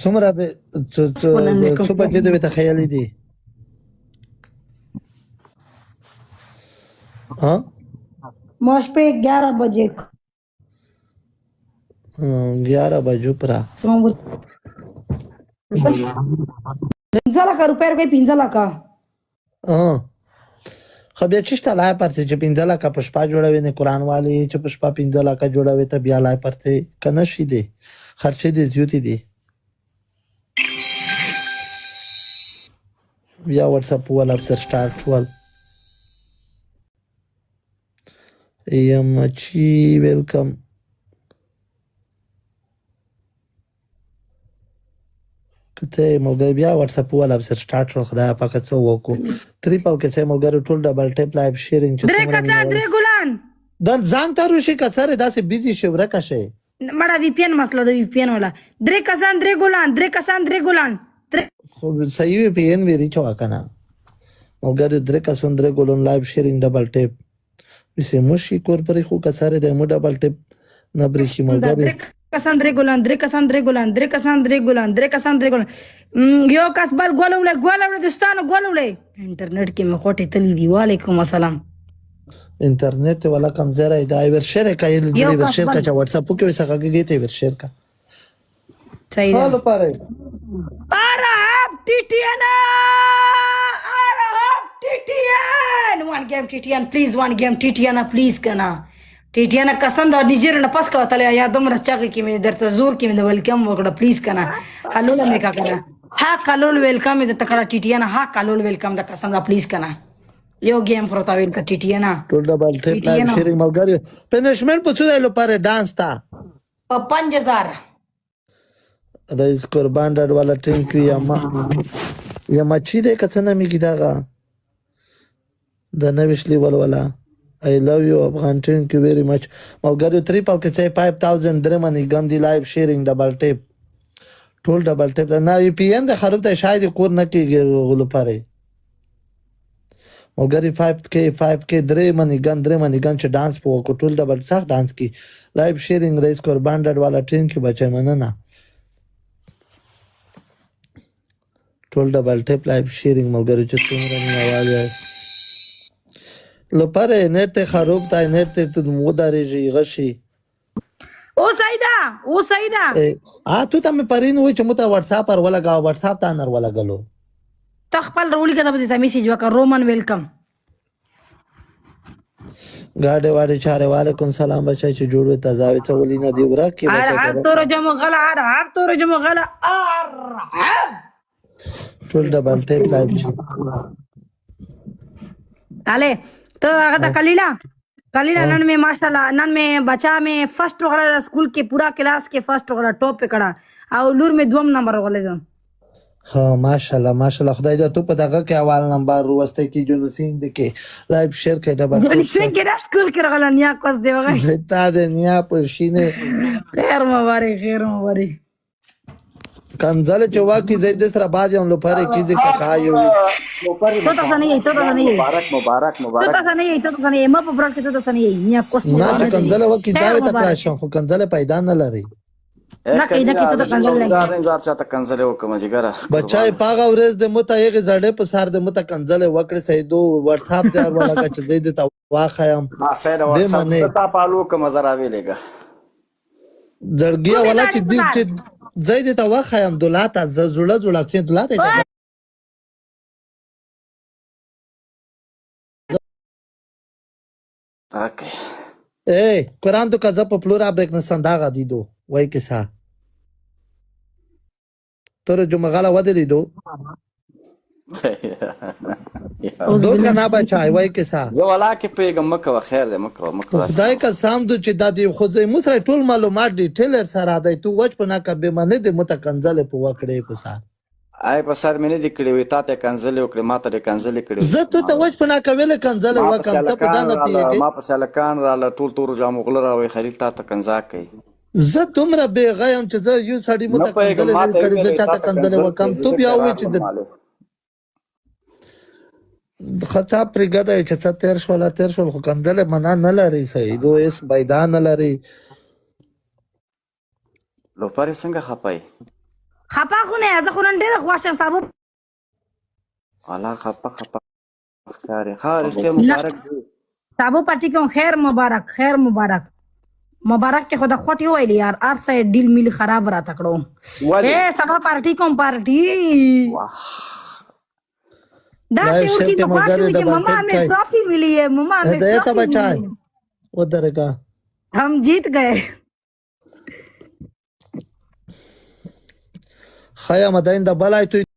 څومره څو بجې د ته خیالي دي ها موش पे 11 बजे 11 बजू परा 15 लाख रुपये काही 15 लाख خو بیا چشته لای پرته چې 15 لکه په شپه جوړوي نه قرآن والی چې په شپه 15 لکه جوړوي ته بیا لای پرته کنه شي دي خرچې دي زیاتې دي بیا واتساپ ولا سر سٹارټ شول یمچی ویلکم کته ملګری بیا واتساپ ولا سر سٹارټ شول خدای پاک څه وکړو ټریپل کې څه ملګری ټول ډبل ټیپ لایو شیرینګ چې درې کڅا درې ګلان دن ځان ته روشي کثره داسې بیزی شي ورکه شي مړه وی پی ان مسله د وی پی ان ولا درې کسان درې ګلان خو صحیح وی پی ان ویری چوا کنه ملګری درې کسان درې ګلان لایو شیرینګ ډبل ټیپ وسه مشي کور پرې خو کثره د مو ډبل ټیپ نه بریشي ملګری کسان درې ګلان یو کس بل ګولولې دوستانو ګولولې انټرنیټ کې مې خوټې تلې دی وعلیکم السلام इंटरनेट वाला कम जरा है ड्राइवर शेयर है कायल ड्राइवर शेयर का जा व्हाट्सएप को कैसे का गए थे शेयर का सही हेलो पारे अरब टीटीएन वन गेम टीटीएन प्लीज कना टीटीएन कसंद और निजेर न पास का तले या दम रचा के में इधर तजूर के में वेलकम वगड़ा प्लीज कना हलोल में का करा हा कलोल वेलकम इधर तकड़ा टीटीएन हा कलोल वेलकम द कसंद प्लीज कना यो गेम प्रोताविन का TTN toll double trip live sharing मलगारी पनिशमेंट पूछो दे लो पारे डांस था 5000 रईस कुर्बान डर वाला थैंक यू या मच्छी दे कचना मी गिदागा द नविश लेवल वाला I love you Afghan thank you very much मलगारी ट्रिपल के say 5000 درمانی गंदी live sharing double tip toll double tip ना VPN د خراب ته شاید کور نه کیږي غلو پاره ملګری 5k درې منی ګن چې ډانس په کو ټول ډبل سخت ډانس کی لایو شیرینګ رئیس قربان ډډ والا ټینک بچای مننه ټول ډبل ټیپ لایو شیرینګ ملګری چې څومره نه आवाज لپاره نت خراب تا نت ته مودارېږي غشي او سیدا تو ته مې پرین وای چې مته واتساپ پر ولګا واتساپ ته نر ولګلو تخپل رولی کا ته میسج وکړه رومن ویلکم गाड़े वाड़े चारे वालेकुम सलाम बच्चा چې جوړ ته زاوی څولې نه دی ورا کې بچا هر تور جمع غلا ټول ډبل ټیپ لایو شي ताले तो अगर कलीला नन में माशाल्लाह नन में बच्चा में फर्स्ट वगड़ा स्कूल के पूरा क्लास के फर्स्ट वगड़ा टॉप पे कड़ा और लूर में दोम नंबर वाले दो हाँ माशाल्लाह खुदा जा तू पता का अवाल नंबर वास्ते की जो नसीब देके लाइव शेयर के डबल नसीब के स्कूल के रगला निया कोस दे वगा बता दे निया पशीने खैर मुबारक कंजल चवा की जैद सर बाद हम लो पारे की जे का यो तो नहीं मुबारक तो नहीं म पर के तो नहीं निया कोस ना कंजल व की जावे तक राशो कंजल पैदा न लरी ना कहीं तो कंजल لګي غار چاته کنزله وکم جګره بچای پاغه ورځ د مت یې زړې په سار د مت کنزل وکړې سیدو واتساپ ته ورلا کا چې دې ته واخایم ما سید واتساپ ته پالو کوم زرا ویلګه جړګیا والا چې دې چې زید ته واخایم دولت زړه چې دولت اوکې قرآن تو कजा पपलोरा ब्रेक न संदागा दीदो वही के सा तोरे जो मगाला वदे दीदो दो का ना बचाए वही के सा زوالا کې پیغام مکه خیر دې مکه خدای کا سام دو چې دادی خو زې مسره ټول معلومات ډیټیلر سره دی تو وچ په نا کبه منه دې متکنزل په وکړې په سا آی په سر مې نه دی کړی وي تاسو کنزل وکړه ماته کنزل کړی زه ته وچ په نا کوله کنزل وکم ته په دانه پیږي ما په سلکان را ټول تور جامو غل را وي خرید تاسو کنزا کوي زه دومره بے غیم چې زه یو سړی متکنزل کړی زه چاته کنزل وکم تو بیا وې چې خطا پرګدا چې څه تیر شول خو کنزل منا نه لري صحیح دو اس بيدان نه لري لو پاره څنګه خپای خپه خو نه زه خو نن ډېره خوښ یم سابو الله خپه ښکاري ها رښتیا مبارک دی سابو پټي کوم خیر مبارک کې خدا خوټي ویلی یار ار سایډ ډیل میل خراب را تکړو ولې؟ اے سبا پارټي دا लाइव सी शेयर उड़की के में बात मगर हुई कि डबल मम्मा टिक हमें का ट्रॉफी मिली है मम्मा हमें हृदय ट्रॉफी बचाए मिली है उधर का हम जीत गए خیا مدین د بلای تو